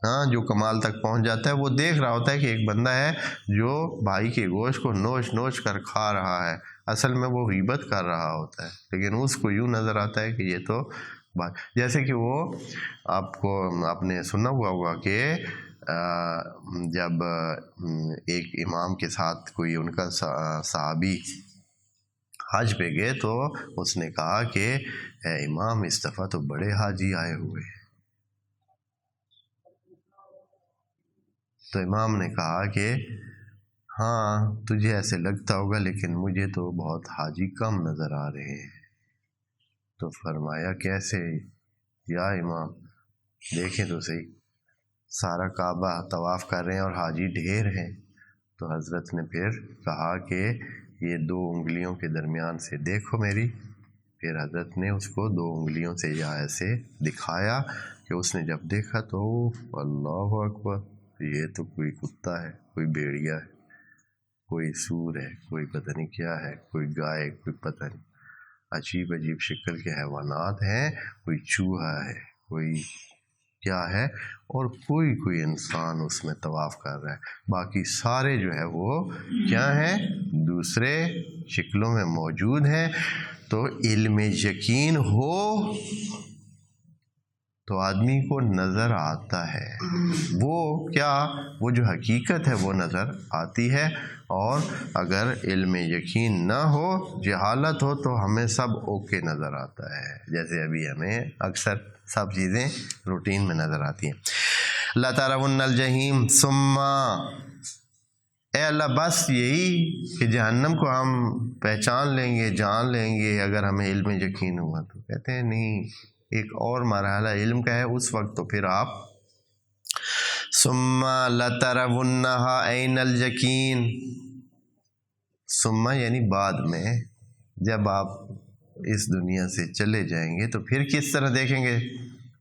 ہاں، جو کمال تک پہنچ جاتا ہے، وہ دیکھ رہا ہوتا ہے کہ ایک بندہ ہے جو بھائی کے گوشت کو نوچ نوچ کر کھا رہا ہے، اصل میں وہ غیبت کر رہا ہوتا ہے، لیکن اس کو یوں نظر آتا ہے کہ یہ تو بات، جیسے کہ وہ آپ نے سنا ہوا کہ جب ایک امام کے ساتھ کوئی ان کا صحابی حج پہ گئے تو اس نے کہا کہ اے امام، اس دفعہ تو بڑے حاجی آئے ہوئے۔ تو امام نے کہا کہ ہاں تجھے ایسے لگتا ہوگا، لیکن مجھے تو بہت حاجی کم نظر آ رہے ہیں۔ تو فرمایا کیسے یا امام، دیکھیں تو صحیح، سارا کعبہ طواف کر رہے ہیں اور حاجی ڈھیر ہیں۔ تو حضرت نے پھر کہا کہ یہ 2 انگلیوں کے درمیان سے دیکھو میری۔ پھر حضرت نے اس کو 2 انگلیوں سے یا ایسے دکھایا کہ اس نے جب دیکھا تو اللہ اکبر، یہ تو کوئی کتا ہے، کوئی بھیڑیا ہے، کوئی سور ہے، کوئی پتہ نہیں کیا ہے، کوئی گائے، کوئی پتہ نہیں، عجیب عجیب شکل کے حیوانات ہیں، کوئی چوہا ہے، کوئی کیا ہے، اور کوئی انسان اس میں طواف کر رہا ہے، باقی سارے جو ہے وہ کیا ہیں؟ دوسرے شکلوں میں موجود ہیں۔ تو علم یقین ہو تو آدمی کو نظر آتا ہے، وہ کیا، وہ جو حقیقت ہے وہ نظر آتی ہے، اور اگر علم یقین نہ ہو، جہالت ہو، تو ہمیں سب اوکے نظر آتا ہے، جیسے ابھی ہمیں اکثر سب چیزیں روٹین میں نظر آتی ہیں۔ لا ترون الجحیم ثم، اے اللہ بس یہی کہ جہنم کو ہم پہچان لیں گے، جان لیں گے اگر ہمیں علم یقین ہوا تو؟ کہتے ہیں نہیں، ایک اور مرحلہ علم کا ہے، اس وقت تو پھر آپ ثم لترونھا عین الیقین، ثم یعنی بعد میں، جب آپ اس دنیا سے چلے جائیں گے تو پھر کس طرح دیکھیں گے؟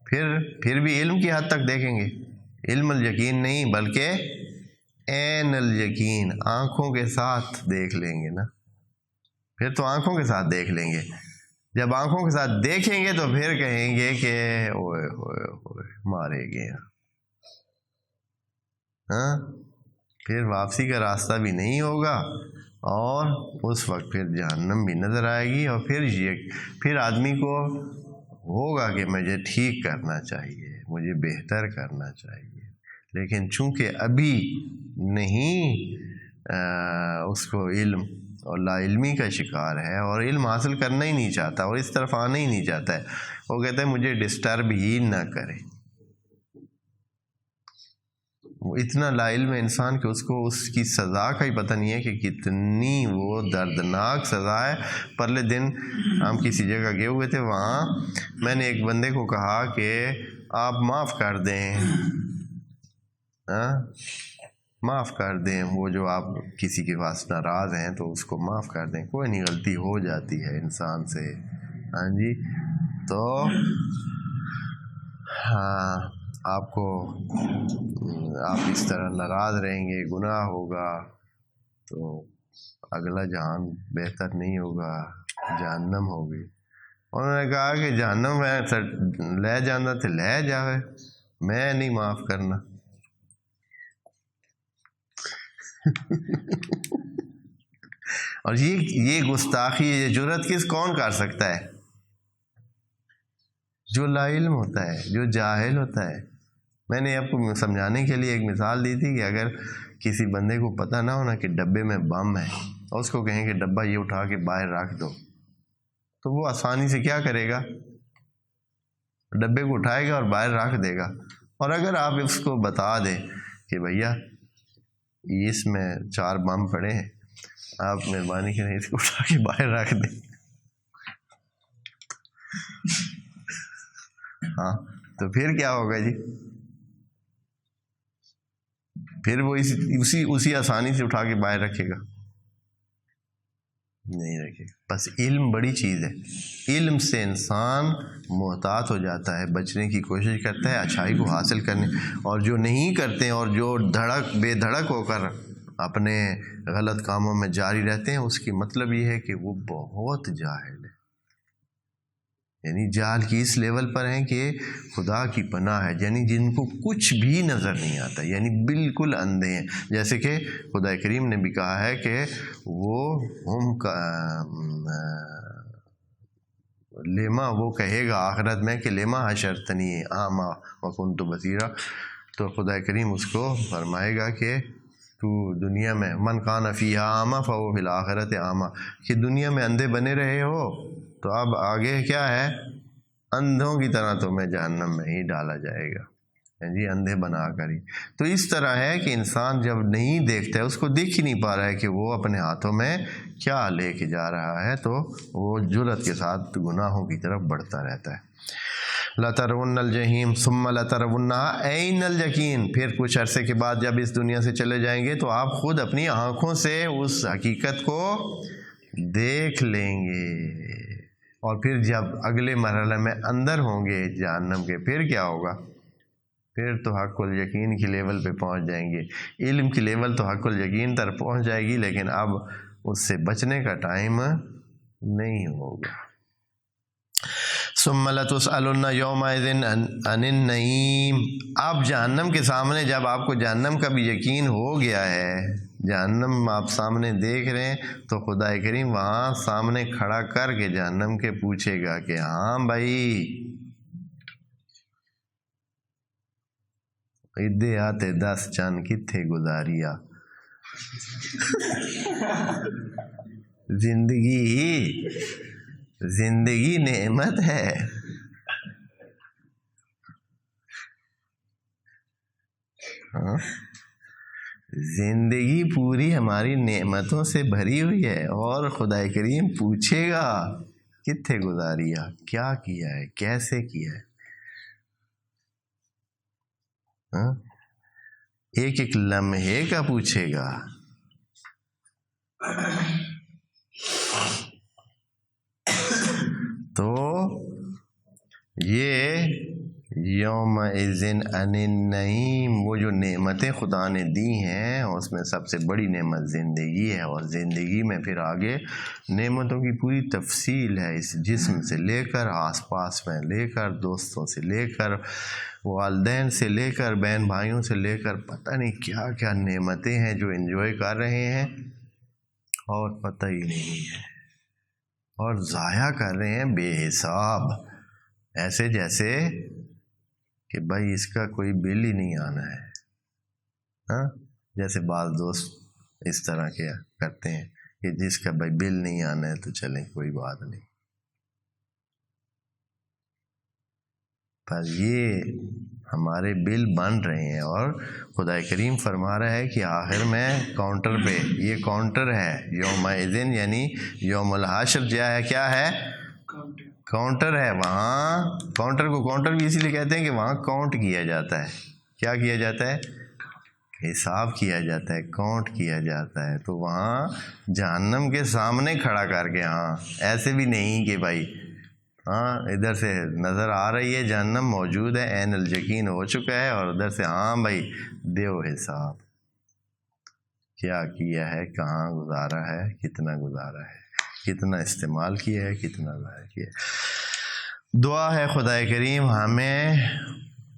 پھر بھی علم کی حد تک دیکھیں گے، علم الیقین نہیں بلکہ عین الیقین، آنکھوں کے ساتھ دیکھ لیں گے نا، پھر تو آنکھوں کے ساتھ دیکھ لیں گے۔ جب آنکھوں کے ساتھ دیکھیں گے تو پھر کہیں گے کہ اوئے ہوئے ہوئے مارے گئے، ہاں، پھر واپسی کا راستہ بھی نہیں ہوگا، اور اس وقت پھر جہنم بھی نظر آئے گی، اور پھر آدمی کو ہوگا کہ مجھے ٹھیک کرنا چاہیے، مجھے بہتر کرنا چاہیے، لیکن چونکہ ابھی نہیں اس کو علم، اور لا علمی کا شکار ہے، اور علم حاصل کرنا ہی نہیں چاہتا، اور اس طرف آنا ہی نہیں چاہتا ہے، وہ کہتا ہے مجھے ڈسٹرب ہی نہ کرے۔ وہ اتنا لا علم انسان کہ اس کو اس کی سزا کا ہی پتہ نہیں ہے کہ کتنی وہ دردناک سزا ہے۔ پرلے دن ہم کسی جگہ گئے ہوئے تھے، وہاں میں نے ایک بندے کو کہا کہ آپ معاف کر دیں، معاف کر دیں، وہ جو آپ کسی کے پاس ناراض ہیں تو اس کو معاف کر دیں، کوئی نہیں، غلطی ہو جاتی ہے انسان سے، ہاں جی، تو ہاں آپ اس طرح ناراض رہیں گے، گناہ ہوگا، تو اگلا جہان بہتر نہیں ہوگا، جہنم ہوگی۔ انہوں نے کہا کہ جہنم میں لے جانا تو لے جاوے، میں نہیں معاف کرنا۔ اور یہ گستاخی، یہ جرات کون کر سکتا ہے؟ جو لا علم ہوتا ہے، جو جاہل ہوتا ہے۔ میں نے آپ کو سمجھانے کے لیے ایک مثال دی تھی کہ اگر کسی بندے کو پتہ نہ ہونا کہ ڈبے میں بم ہے، اور اس کو کہیں کہ ڈبہ یہ اٹھا کے باہر رکھ دو، تو وہ آسانی سے کیا کرے گا؟ ڈبے کو اٹھائے گا اور باہر رکھ دے گا۔ اور اگر آپ اس کو بتا دیں کہ بھیا اس میں 4 بم پڑے ہیں، آپ مہربانی کریں اس کو اٹھا کے باہر رکھ دیں، ہاں، تو پھر کیا ہوگا جی؟ پھر وہ اسی آسانی سے اٹھا کے باہر رکھے گا؟ نہیں رکھے گا۔ بس علم بڑی چیز ہے، علم سے انسان محتاط ہو جاتا ہے، بچنے کی کوشش کرتا ہے اچھائی کو حاصل کرنے، اور جو نہیں کرتے اور جو بے دھڑک ہو کر اپنے غلط کاموں میں جاری رہتے ہیں، اس کی مطلب یہ ہے کہ وہ بہت جاہل ہے، یعنی جہل کی اس لیول پر ہیں کہ خدا کی پناہ ہے، یعنی جن کو کچھ بھی نظر نہیں آتا، یعنی بالکل اندھے ہیں۔ جیسے کہ خدا کریم نے بھی کہا ہے کہ وہ لیما، وہ کہے گا آخرت میں کہ لیما حشرتنی اعمی وکنت بصیرا، تو خدا کریم اس کو فرمائے گا کہ تو دنیا میں من کان فیہا اعمی فہو فی الآخرۃ اعمی، کہ دنیا میں اندھے بنے رہے ہو تو اب آگے کیا ہے؟ اندھوں کی طرح تمہیں جہنم میں ہی ڈالا جائے گا، جی اندھے بنا کر ہی۔ تو اس طرح ہے کہ انسان جب نہیں دیکھتا ہے، اس کو دیکھ ہی نہیں پا رہا ہے کہ وہ اپنے ہاتھوں میں کیا لے کے جا رہا ہے، تو وہ جرات کے ساتھ گناہوں کی طرف بڑھتا رہتا ہے۔ لَتَرَوُنَّ الْجَحِيمَ ثُمَّ لَتَرَوُنَّهَا عَيْنَ الْيَقِينِ، پھر کچھ عرصے کے بعد جب اس دنیا سے چلے جائیں گے تو آپ خود اپنی آنکھوں سے اس حقیقت کو دیکھ لیں گے۔ اور پھر جب اگلے مرحلے میں اندر ہوں گے جہنم کے، پھر کیا ہوگا؟ پھر تو حق الیقین کی لیول پہ پہنچ جائیں گے۔ علم کی لیول تو حق الیقین تک پہنچ جائے گی، لیکن اب اس سے بچنے کا ٹائم نہیں ہوگا۔ ثم لتسألن یومئذ عن النعیم، اب جہنم کے سامنے جب آپ کو جہنم کا بھی یقین ہو گیا ہے، جہنم آپ سامنے دیکھ رہے ہیں، تو خدا کریم وہاں سامنے کھڑا کر کے جہنم کے پوچھے گا کہ ہاں بھائی ادے آتے 10 چند کتھے گزاریا؟ زندگی نعمت ہے، ہاں، زندگی پوری ہماری نعمتوں سے بھری ہوئی ہے، اور خدا کریم پوچھے گا کتھے گزاریا، کیا کیا ہے، کیسے کیا ہے، ہاں؟ ایک ایک لمحے کا پوچھے گا۔ تو یہ یومئذ عن النعیم، وہ جو نعمتیں خدا نے دی ہیں اس میں سب سے بڑی نعمت زندگی ہے، اور زندگی میں پھر آگے نعمتوں کی پوری تفصیل ہے، اس جسم سے لے کر آس پاس میں لے کر دوستوں سے لے کر والدین سے لے کر بہن بھائیوں سے لے کر پتہ نہیں کیا کیا نعمتیں ہیں جو انجوائے کر رہے ہیں اور پتہ ہی نہیں ہے، اور ضائع کر رہے ہیں بے حساب، ایسے جیسے کہ بھائی اس کا کوئی بل ہی نہیں آنا ہے، ہاں؟ جیسے بعض دوست اس طرح کیا کرتے ہیں کہ جس کا بھائی بل نہیں آنا ہے تو چلیں کوئی بات نہیں، پر یہ ہمارے بل بن رہے ہیں، اور خدا کریم فرما رہا ہے کہ آخر میں کاؤنٹر پہ، یہ کاؤنٹر ہے یومئذ، یعنی یوم الحشر، کیا ہے؟ کاؤنٹر ہے، وہاں کاؤنٹر کو کاؤنٹر بھی اسی لیے کہتے ہیں کہ وہاں کاؤنٹ کیا جاتا ہے، کیا کیا جاتا ہے؟ حساب کیا جاتا ہے، کاؤنٹ کیا جاتا ہے، تو وہاں جہنم کے سامنے کھڑا کر کے، ہاں ایسے بھی نہیں کہ بھائی ہاں ادھر سے نظر آ رہی ہے جہنم موجود ہے، عین الیقین ہو چکا ہے، اور ادھر سے ہاں بھائی دیو حساب، کیا کیا ہے، کہاں گزارا ہے، کتنا گزارا ہے، کتنا استعمال کیا ہے، کتنا ضائع کیا ہے۔ دعا ہے خدا کریم ہمیں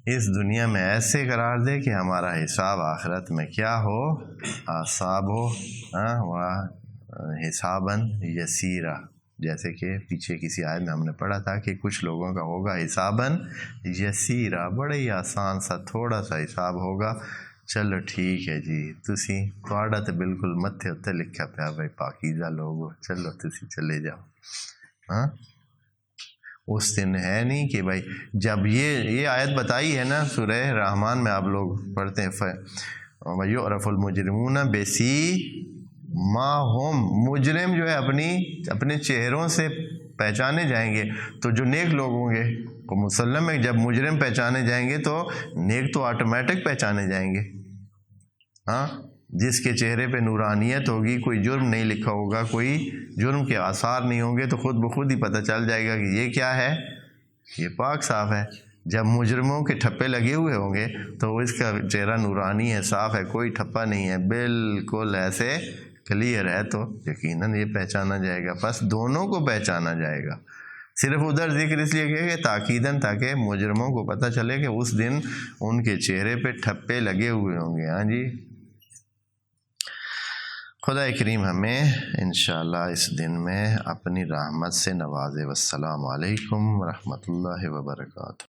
اس دنیا میں ایسے قرار دے کہ ہمارا حساب آخرت میں کیا ہو، آصاب ہو، حساباً یسیرا، جیسے کہ پیچھے کسی آیت میں ہم نے پڑھا تھا کہ کچھ لوگوں کا ہوگا حساباً یسیرا، بڑے ہی آسان سا تھوڑا سا حساب ہوگا۔ چلو ٹھیک ہے جی، تسی تھوڑا تو بالکل متھے اتنے لکھا پیا بھائی پاکیزہ لوگو، چلو تسی چلے جاؤ۔ ہاں اس دن ہے نہیں کہ بھائی جب یہ آیت بتائی ہے نا سورہ رحمان میں، آپ لوگ پڑھتے ہیں وَيُعْرَفُ الْمُجْرِمُونَ بِسِیمَاهُمْ، مجرم جو ہے اپنے چہروں سے پہچانے جائیں گے۔ تو جو نیک لوگ ہوں گے وہ مسلم ہے، جب مجرم پہچانے جائیں گے تو نیک تو آٹومیٹک پہچانے جائیں گے۔ ہاں جس کے چہرے پہ نورانیت ہوگی، کوئی جرم نہیں لکھا ہوگا، کوئی جرم کے آثار نہیں ہوں گے، تو خود بخود ہی پتہ چل جائے گا کہ یہ کیا ہے، یہ پاک صاف ہے۔ جب مجرموں کے ٹھپے لگے ہوئے ہوں گے تو اس کا چہرہ نورانی ہے، صاف ہے، کوئی ٹھپا نہیں ہے، بالکل ایسے کلیئر ہے، تو یقیناً یہ پہچانا جائے گا۔ بس دونوں کو پہچانا جائے گا۔ صرف ادھر ذکر اس لیے کیا کہ تاکیداً، تاکہ مجرموں کو پتہ چلے کہ اس دن ان کے چہرے پہ ٹھپے لگے ہوئے ہوں گے۔ ہاں جی، خدا کریم ہمیں انشاءاللہ اس دن میں اپنی رحمت سے نوازے۔ والسلام علیکم ورحمۃ اللہ وبرکاتہ۔